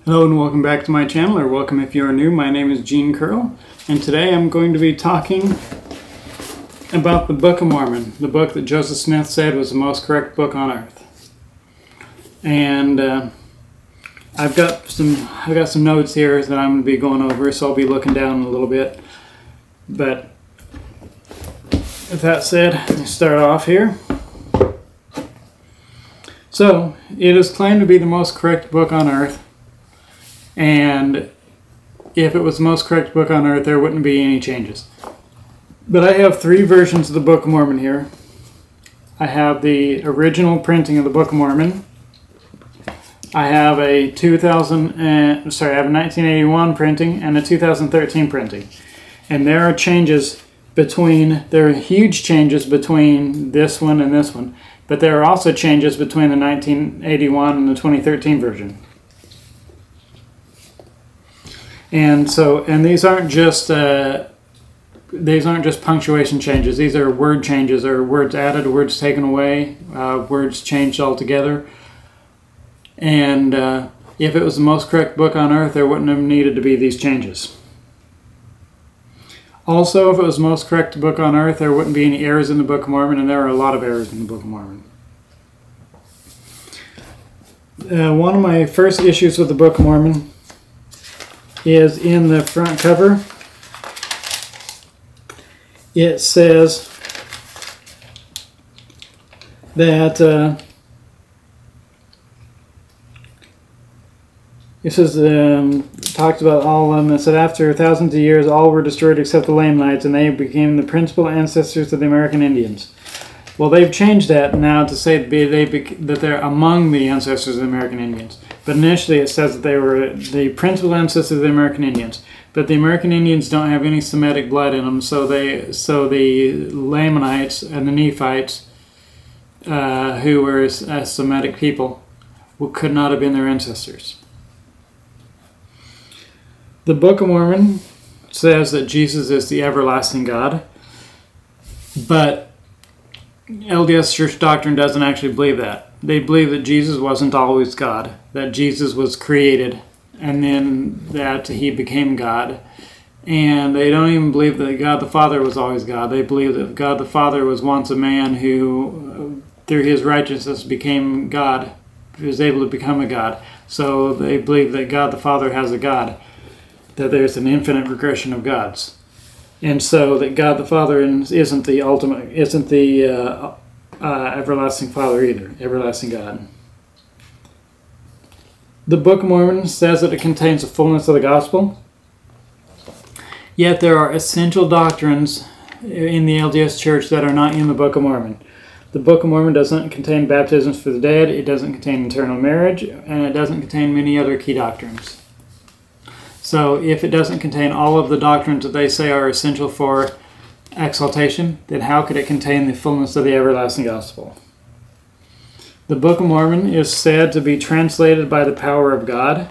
Hello and welcome back to my channel, or welcome if you are new. My name is Gene Curl, and today I'm going to be talking about the Book of Mormon, the book that Joseph Smith said was the most correct book on earth. And I've got some notes here that I'm going to be going over, so I'll be looking down a little bit. But with that said, let's start off here. So, it is claimed to be the most correct book on earth. And if it was the most correct book on earth, there wouldn't be any changes. But I have three versions of the Book of Mormon here. I have the original printing of the Book of Mormon. I have a 1981 printing and a 2013 printing. And there are huge changes between this one and this one. But there are also changes between the 1981 and the 2013 version. And these aren't just punctuation changes. These are word changes, or words added, words taken away, words changed altogether. And if it was the most correct book on earth, there wouldn't have needed to be these changes. Also, if it was the most correct book on earth, there wouldn't be any errors in the Book of Mormon, and there are a lot of errors in the Book of Mormon. One of my first issues with the Book of Mormon is in the front cover. It says that talks about all of them. It said after thousands of years, all were destroyed except the Lamanites, and they became the principal ancestors of the American Indians. Well, they've changed that now to say that they're among the ancestors of the American Indians. But initially it says that they were the principal ancestors of the American Indians. But the American Indians don't have any Semitic blood in them, so the Lamanites and the Nephites, who were Semitic people, could not have been their ancestors. The Book of Mormon says that Jesus is the everlasting God, but LDS Church doctrine doesn't actually believe that. They believe that Jesus wasn't always God, that Jesus was created, and then that he became God. And they don't even believe that God the Father was always God. They believe that God the Father was once a man who, through his righteousness, became God. He was able to become a God. So they believe that God the Father has a God, that there's an infinite regression of gods. And so that God the Father isn't the everlasting Father either, everlasting God. The Book of Mormon says that it contains the fullness of the gospel. Yet there are essential doctrines in the LDS Church that are not in the Book of Mormon. The Book of Mormon doesn't contain baptisms for the dead, it doesn't contain eternal marriage, and it doesn't contain many other key doctrines. So if it doesn't contain all of the doctrines that they say are essential for exaltation, then how could it contain the fullness of the everlasting gospel? The Book of Mormon is said to be translated by the power of God.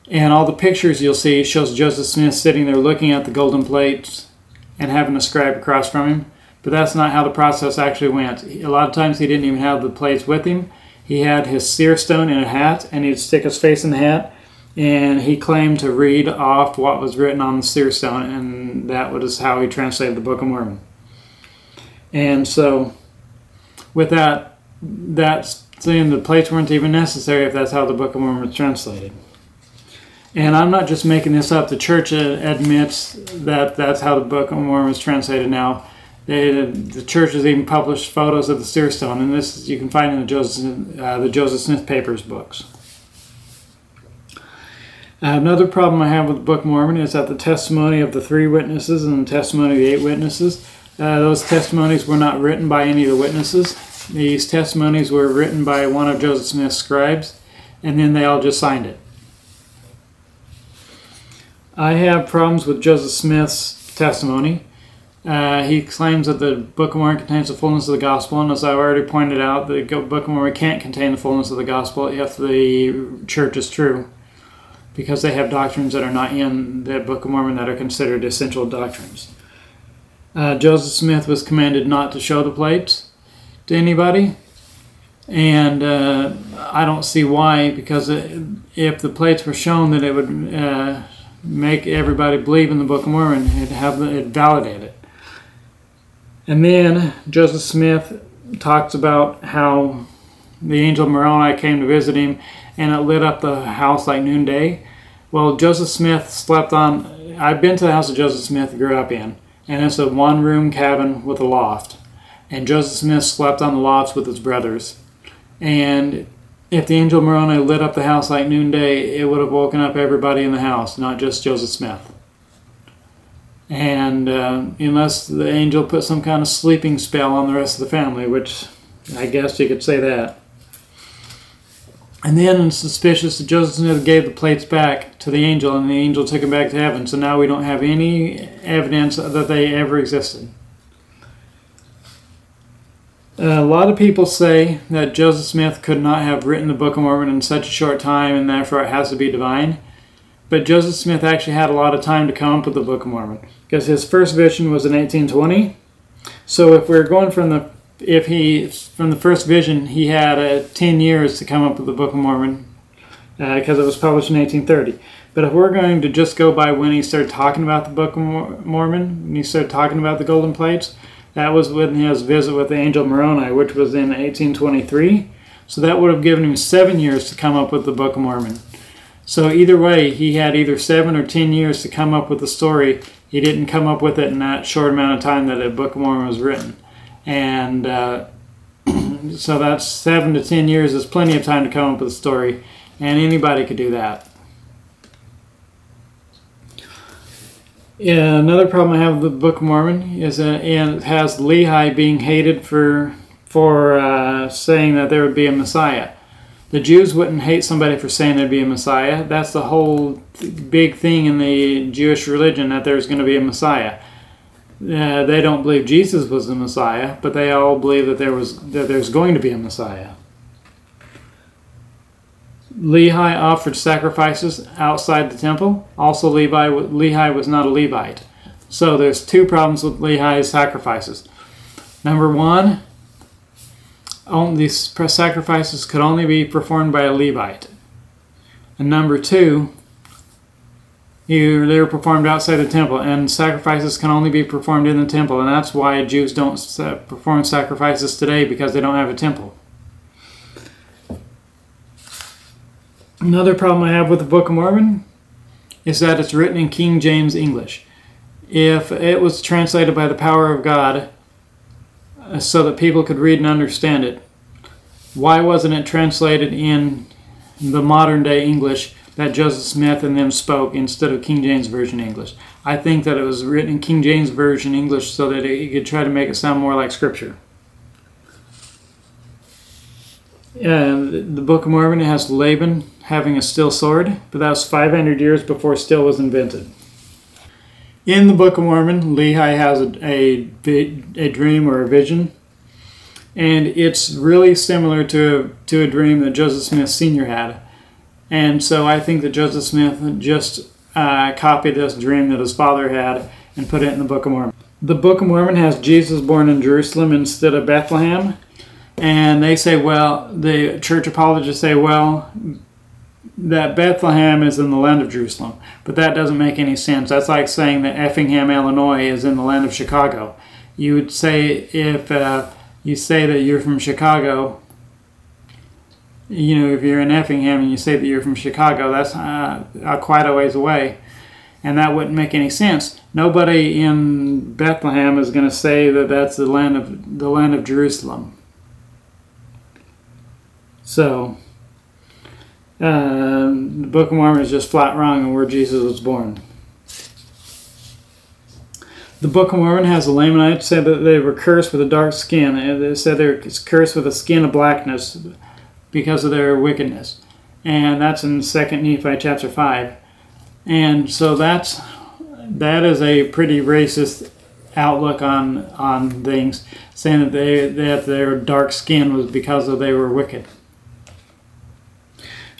And all the pictures you'll see shows Joseph Smith sitting there looking at the golden plates and having a scribe across from him. But that's not how the process actually went. A lot of times he didn't even have the plates with him. He had his seer stone in a hat, and he'd stick his face in the hat. And he claimed to read off what was written on the seer stone, and that was how he translated the Book of Mormon. And so, with that's saying the plates weren't even necessary if that's how the Book of Mormon was translated. And I'm not just making this up. The church admits that that's how the Book of Mormon was translated now. The church has even published photos of the seer stone, and this you can find in the Joseph Smith Papers books. Another problem I have with the Book of Mormon is that the testimony of the 3 witnesses and the testimony of the 8 witnesses, those testimonies were not written by any of the witnesses. These testimonies were written by one of Joseph Smith's scribes, and then they all just signed it. I have problems with Joseph Smith's testimony. He claims that the Book of Mormon contains the fullness of the gospel, and as I've already pointed out, the Book of Mormon can't contain the fullness of the gospel if the church is true, because they have doctrines that are not in the Book of Mormon that are considered essential doctrines. Joseph Smith was commanded not to show the plates to anybody, And I don't see why, because if the plates were shown, that it would make everybody believe in the Book of Mormon. It'd validate it. And then Joseph Smith talks about how the angel Moroni came to visit him, and it lit up the house like noonday. Well, Joseph Smith slept on... I've been to the house that Joseph Smith grew up in, and it's a one-room cabin with a loft. And Joseph Smith slept on the lofts with his brothers. And if the angel Moroni lit up the house like noonday, it would have woken up everybody in the house, not just Joseph Smith. And unless the angel put some kind of sleeping spell on the rest of the family, which I guess you could say that. And then it's suspicious that Joseph Smith gave the plates back to the angel, and the angel took them back to heaven. So now we don't have any evidence that they ever existed. A lot of people say that Joseph Smith could not have written the Book of Mormon in such a short time, and therefore it has to be divine. But Joseph Smith actually had a lot of time to come up with the Book of Mormon, because his first vision was in 1820. So if we're going from the first vision, he had 10 years to come up with the Book of Mormon, because it was published in 1830. But if we're going to just go by when he started talking about the Book of Mormon, when he started talking about the golden plates, that was when his visit with the angel Moroni, which was in 1823. So that would have given him 7 years to come up with the Book of Mormon. So either way, he had either 7 or 10 years to come up with the story. He didn't come up with it in that short amount of time that the Book of Mormon was written. And so that's 7 to 10 years is plenty of time to come up with a story. And anybody could do that. Yeah, another problem I have with the Book of Mormon is that it has Lehi being hated for saying that there would be a Messiah. The Jews wouldn't hate somebody for saying there'd be a Messiah. That's the whole big thing in the Jewish religion, that there's going to be a Messiah. They don't believe Jesus was the Messiah, but they all believe that there's going to be a Messiah. Lehi offered sacrifices outside the temple. Also, Lehi was not a Levite. So there's two problems with Lehi's sacrifices. Number one, these sacrifices could only be performed by a Levite. And number two, they were performed outside the temple, and sacrifices can only be performed in the temple, and that's why Jews don't perform sacrifices today, because they don't have a temple. Another problem I have with the Book of Mormon is that it's written in King James English. If it was translated by the power of God so that people could read and understand it, why wasn't it translated in the modern day English that Joseph Smith and them spoke instead of King James Version English? I think that it was written in King James Version English so that it could try to make it sound more like Scripture. The Book of Mormon has Laban having a steel sword, but that was 500 years before steel was invented. In the Book of Mormon, Lehi has a dream or a vision, and it's really similar to a dream that Joseph Smith Sr. had. And so I think that Joseph Smith just copied this dream that his father had and put it in the Book of Mormon. The Book of Mormon has Jesus born in Jerusalem instead of Bethlehem. And they say, well, the church apologists say, well, that Bethlehem is in the land of Jerusalem. But that doesn't make any sense. That's like saying that Effingham, Illinois is in the land of Chicago. You would say, if you say that you're from Chicago, if you're in Effingham and you say that you're from Chicago, that's quite a ways away. And that wouldn't make any sense. Nobody in Bethlehem is going to say that that's the land of Jerusalem. So, the Book of Mormon is just flat wrong on where Jesus was born. The Book of Mormon has the Lamanites said that they were cursed with a dark skin. They said they were cursed with a skin of blackness because of their wickedness. And that's in 2 Nephi chapter 5. And so that is a pretty racist outlook on things, saying that their dark skin was because they were wicked.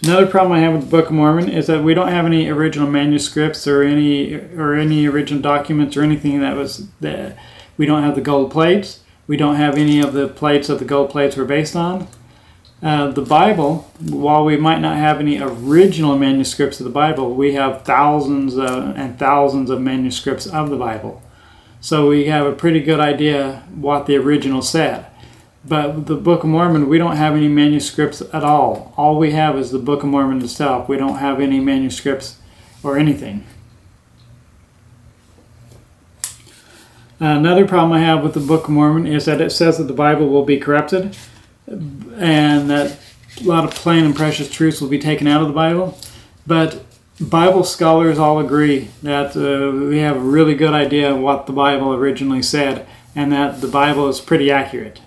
Another problem I have with the Book of Mormon is that we don't have any original manuscripts or any original documents or anything that we don't have the gold plates. We don't have any of the plates that the gold plates were based on. The Bible, while we might not have any original manuscripts of the Bible, we have thousands and thousands of manuscripts of the Bible. So we have a pretty good idea what the original said. But the Book of Mormon, we don't have any manuscripts at all. All we have is the Book of Mormon itself. We don't have any manuscripts or anything. Another problem I have with the Book of Mormon is that it says that the Bible will be corrupted and that a lot of plain and precious truths will be taken out of the Bible. But Bible scholars all agree that we have a really good idea of what the Bible originally said, and that the Bible is pretty accurate.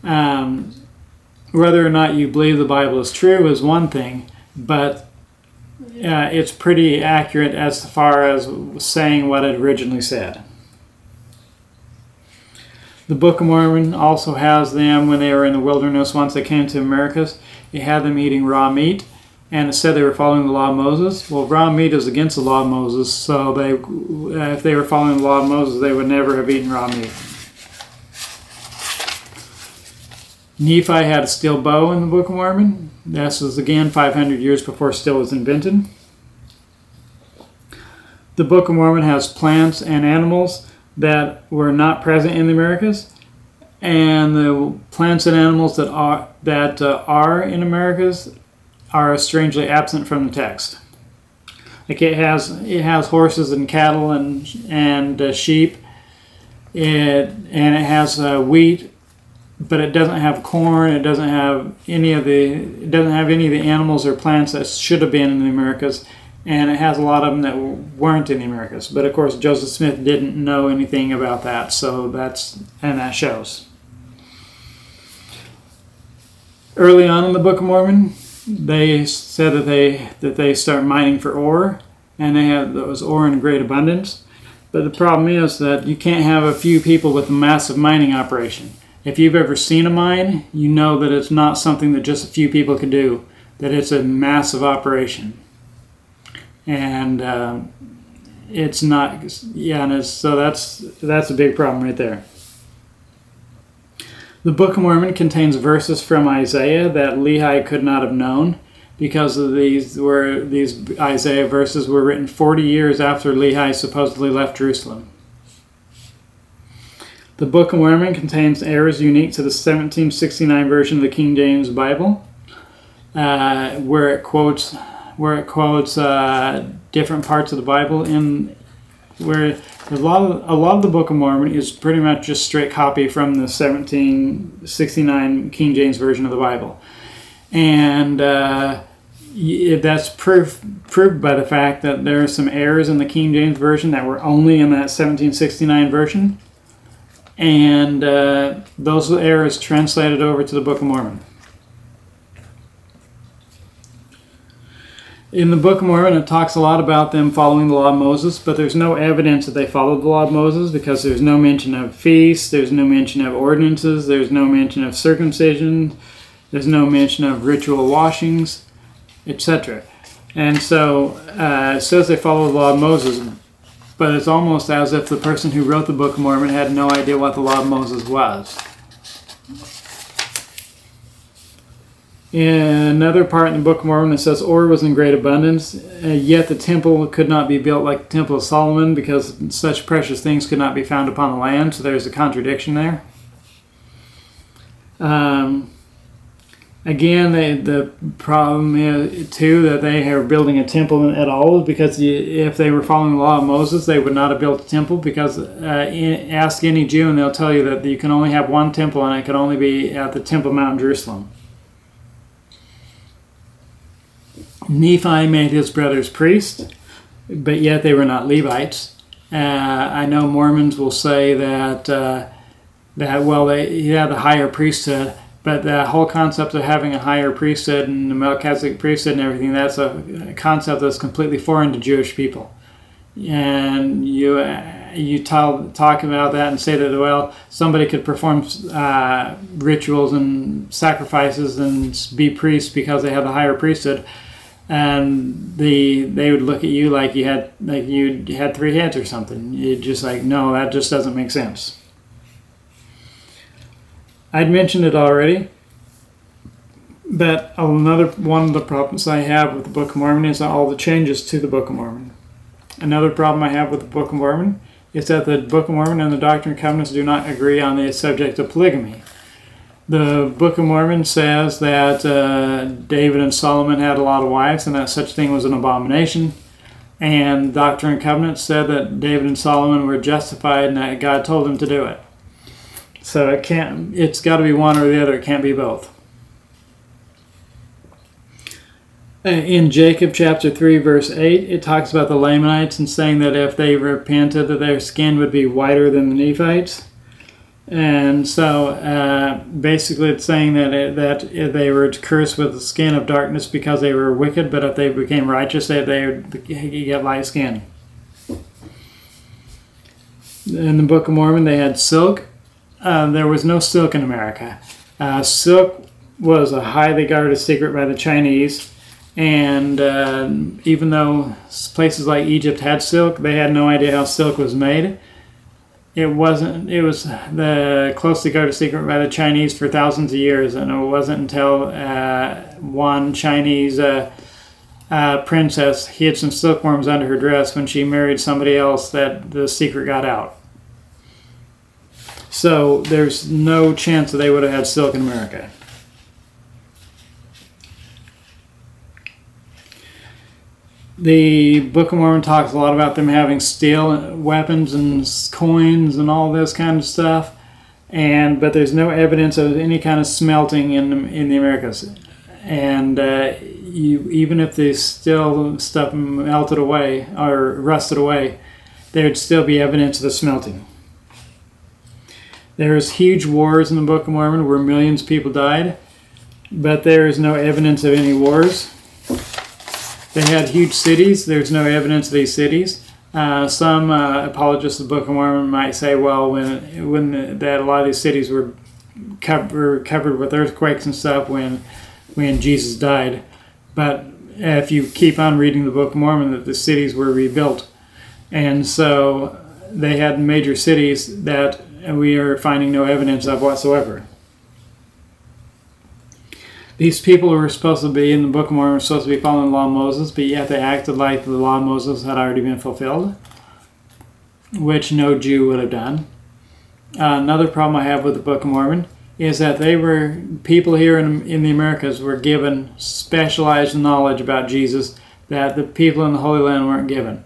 Whether or not you believe the Bible is true is one thing, but it's pretty accurate as far as saying what it originally said. The Book of Mormon also has them, when they were in the wilderness, once they came to the Americas, it had them eating raw meat, and it said they were following the law of Moses. Well, raw meat is against the law of Moses, so if they were following the law of Moses, they would never have eaten raw meat. Nephi had a steel bow in the Book of Mormon. This was again 500 years before steel was invented. The Book of Mormon has plants and animals that were not present in the Americas, and the plants and animals that are in Americas are strangely absent from the text. Like it has horses and cattle and sheep, and it has wheat, but it doesn't have corn. It doesn't have any of the animals or plants that should have been in the Americas. And it has a lot of them that weren't in the Americas. But of course, Joseph Smith didn't know anything about that, so that shows. Early on in the Book of Mormon, they said that they start mining for ore, and they have those ore in great abundance. But the problem is that you can't have a few people with a massive mining operation. If you've ever seen a mine, you know that it's not something that just a few people can do. That it's a massive operation. And it's not, yeah, and so that's a big problem right there. The Book of Mormon contains verses from Isaiah that Lehi could not have known, because of these Isaiah verses were written 40 years after Lehi supposedly left Jerusalem. The Book of Mormon contains errors unique to the 1769 version of the King James Bible, where it quotes different parts of the Bible, where a lot of the Book of Mormon is pretty much just straight copy from the 1769 King James version of the Bible, and that's proved by the fact that there are some errors in the King James version that were only in that 1769 version, and those errors translated over to the Book of Mormon. In the Book of Mormon, it talks a lot about them following the law of Moses, but there's no evidence that they followed the law of Moses, because there's no mention of feasts, there's no mention of ordinances, there's no mention of circumcision, there's no mention of ritual washings, etc. And so it says they follow the law of Moses, but it's almost as if the person who wrote the Book of Mormon had no idea what the law of Moses was. In another part in the Book of Mormon, it says ore was in great abundance, yet the temple could not be built like the Temple of Solomon, because such precious things could not be found upon the land. So there's a contradiction there. Again, the problem is, too, that they are building a temple at all, because if they were following the law of Moses, they would not have built a temple, because ask any Jew and they'll tell you that you can only have one temple, and it can only be at the Temple Mount in Jerusalem. Nephi made his brothers priests, but yet they were not Levites. I know Mormons will say that he had a higher priesthood, but the whole concept of having a higher priesthood and the Melchizedek priesthood and everything, that's a concept that's completely foreign to Jewish people. And you talk about that and say that, well, somebody could perform rituals and sacrifices and be priests because they have a higher priesthood. And they would look at you like you had 3 heads or something. You're just like, no, that just doesn't make sense. I'd mentioned it already. But another one of the problems I have with the Book of Mormon is all the changes to the Book of Mormon. Another problem I have with the Book of Mormon is that the Book of Mormon and the Doctrine and Covenants do not agree on the subject of polygamy. The Book of Mormon says that David and Solomon had a lot of wives and that such thing was an abomination. And Doctrine and Covenants said that David and Solomon were justified and that God told them to do it. So it's got to be one or the other. It can't be both. In Jacob chapter 3 verse 8, it talks about the Lamanites and saying that if they repented that their skin would be whiter than the Nephites. And so basically it's saying that if they were cursed with the skin of darkness because they were wicked, but if they became righteous, they would get light skin. In the Book of Mormon, they had silk. There was no silk in America. Silk was a highly guarded secret by the Chinese. And even though places like Egypt had silk, they had no idea how silk was made. It was the closely guarded secret by the Chinese for thousands of years, and it wasn't until one Chinese princess hid some silkworms under her dress when she married somebody else that the secret got out. So there's no chance that they would have had silk in America. The Book of Mormon talks a lot about them having steel weapons and coins and all this kind of stuff, but there's no evidence of any kind of smelting in the Americas. And even if the steel stuff melted away or rusted away, there would still be evidence of the smelting. There's huge wars in the Book of Mormon where millions of people died, but there is no evidence of any wars. They had huge cities. There's no evidence of these cities. Some apologists of the Book of Mormon might say, well, that a lot of these cities were covered with earthquakes and stuff when Jesus died. But if you keep on reading the Book of Mormon, that the cities were rebuilt. And so they had major cities that we are finding no evidence of whatsoever. These people who were supposed to be in the Book of Mormon were supposed to be following the law of Moses, but yet they acted like the law of Moses had already been fulfilled, which no Jew would have done. Another problem I have with the Book of Mormon is that people here in the Americas were given specialized knowledge about Jesus that the people in the Holy Land weren't given.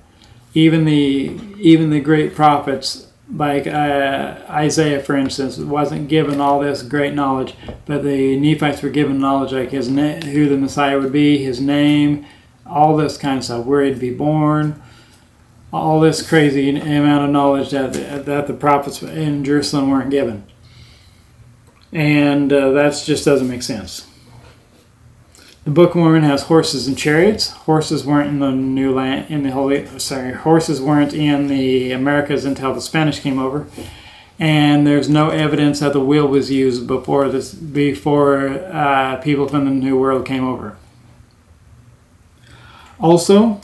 Even the great prophets, like Isaiah, for instance, wasn't given all this great knowledge, but the Nephites were given knowledge like who the Messiah would be, his name, all this kind of stuff, where he'd be born, all this crazy amount of knowledge that the prophets in Jerusalem weren't given. And that just doesn't make sense. The Book of Mormon has horses and chariots. Horses weren't in the New Land, horses weren't in the Americas until the Spanish came over, and there's no evidence that the wheel was used before people from the New World came over. Also,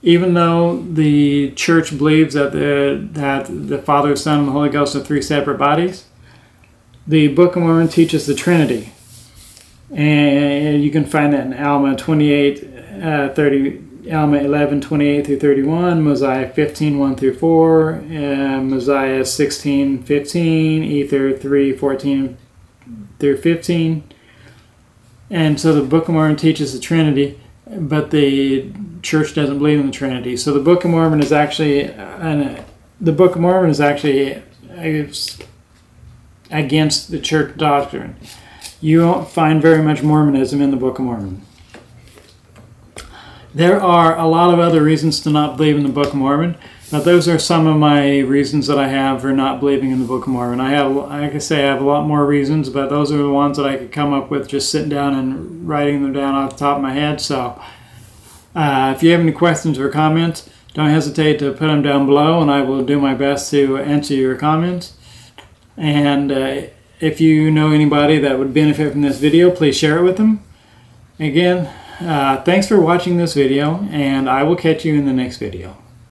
even though the Church believes that the Father, Son, and the Holy Ghost are three separate bodies, the Book of Mormon teaches the Trinity. And you can find that in Alma 11, 28 through 31, Mosiah 15, 1 through 4, Mosiah 16, 15, Ether 3, 14 through 15. And so the Book of Mormon teaches the Trinity, but the Church doesn't believe in the Trinity. So the Book of Mormon is actually against the Church doctrine. You won't find very much Mormonism in the Book of Mormon. There are a lot of other reasons to not believe in the Book of Mormon, but those are some of my reasons that I have for not believing in the Book of Mormon. Like I say, I have a lot more reasons, but those are the ones that I could come up with just sitting down and writing them down off the top of my head. So if you have any questions or comments, don't hesitate to put them down below, and I will do my best to answer your comments. And if you know anybody that would benefit from this video, please share it with them. Again, thanks for watching this video, and I will catch you in the next video.